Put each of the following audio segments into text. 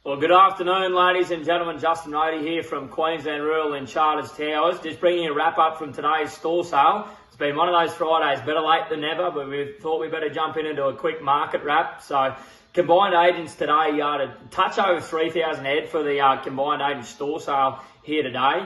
Well, good afternoon, ladies and gentlemen. Justin Rody here from Queensland Rural in Charters Towers. Just bringing you a wrap up from today's store sale. It's been one of those Fridays, better late than never, but we thought we better jump into a quick market wrap. So, combined agents today, a touch over 3,000 head for the combined agent store sale here today.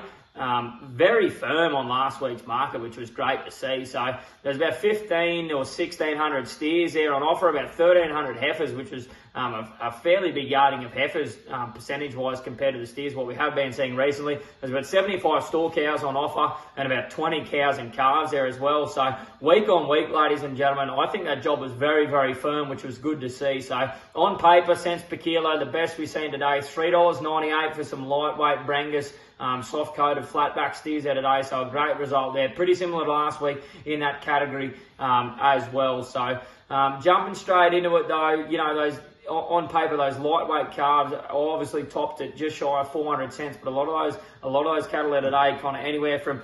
Very firm on last week's market, which was great to see. So there's about 1,500 or 1,600 steers there on offer, about 1,300 heifers, which was a fairly big yarding of heifers percentage-wise compared to the steers, what we have been seeing recently. There's about 75 store cows on offer and about 20 cows and calves there as well. So week on week, ladies and gentlemen, I think that job was very, very firm, which was good to see. So on paper, cents per kilo, the best we've seen today, $3.98 for some lightweight Brangus soft-coated flatback steers there today, so a great result there. Pretty similar to last week in that category as well. So jumping straight into it though, those on paper, those lightweight calves are obviously topped at just shy of 400 cents, but a lot of those cattle there today kind of anywhere from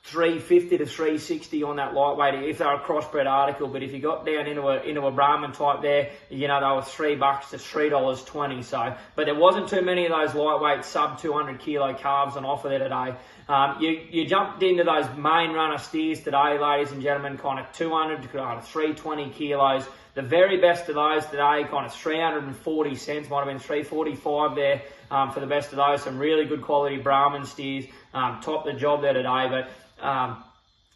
350 to 360 on that lightweight if they're a crossbred article. But if you got down into a Brahman type there, they were $3 to $3.20. So, but there wasn't too many of those lightweight sub 200 kilo calves on offer there today. You jumped into those main runner steers today, ladies and gentlemen, kind of 200 to 320 kilos. The very best of those today, kind of 340 cents, might have been 345 there for the best of those. Some really good quality Brahman steers topped the job there today. But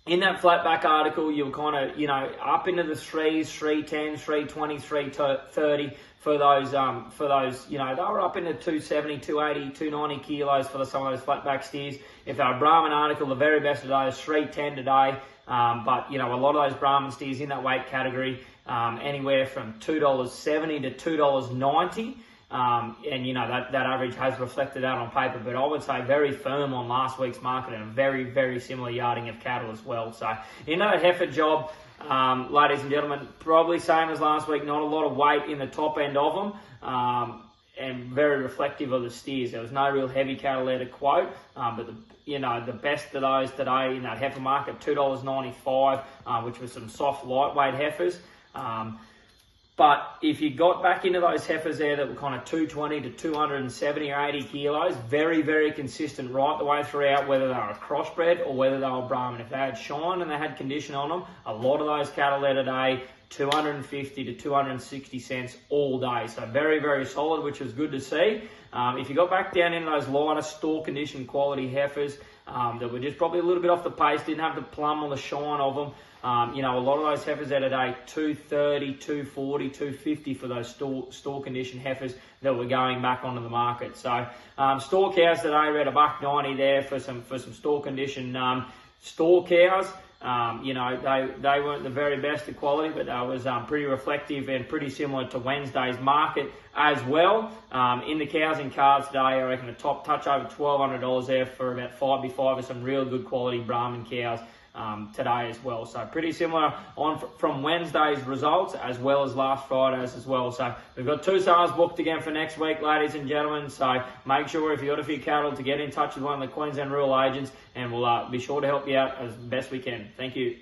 in that flatback article, you were kind of, up into the 3s, 310, 320, 330 for those, they were up into 270, 280, 290 kilos for some of those flatback steers. If they're a Brahman article, the very best of those, 310 today. But, a lot of those Brahman steers in that weight category, anywhere from $2.70 to $2.90. And that average has reflected that on paper, but I would say very firm on last week's market and a very, very similar yarding of cattle as well. So in that heifer job, ladies and gentlemen, probably same as last week, not a lot of weight in the top end of them, and very reflective of the steers. There was no real heavy cattle there to quote, but the best of those today in that heifer market, $2.95, which was some soft lightweight heifers. But if you got back into those heifers there that were kind of 220 to 270 or 80 kilos, very, very consistent right the way throughout, whether they were a crossbred or whether they were Brahman. If they had shine and they had condition on them, a lot of those cattle there today, 250 to 260 cents all day. So very, very solid, which was good to see. If you got back down into those lighter store condition quality heifers that were just probably a little bit off the pace, didn't have the plum or the shine of them, a lot of those heifers there today, 230, 240, 250 for those store condition heifers that were going back onto the market. So store cows today, we had $1.90 there for some store condition store cows. They weren't the very best of quality, but that was pretty reflective and pretty similar to Wednesday's market as well. In the cows and calves today, I reckon a top touch over $1,200 there for about 5x5 of some real good quality Brahman cows today as well. So pretty similar from Wednesday's results as well as last Friday's as well. So we've got 2 sales booked again for next week, ladies and gentlemen. So make sure if you've got a few cattle to get in touch with one of the Queensland Rural agents, and we'll be sure to help you out as best we can. Thank you.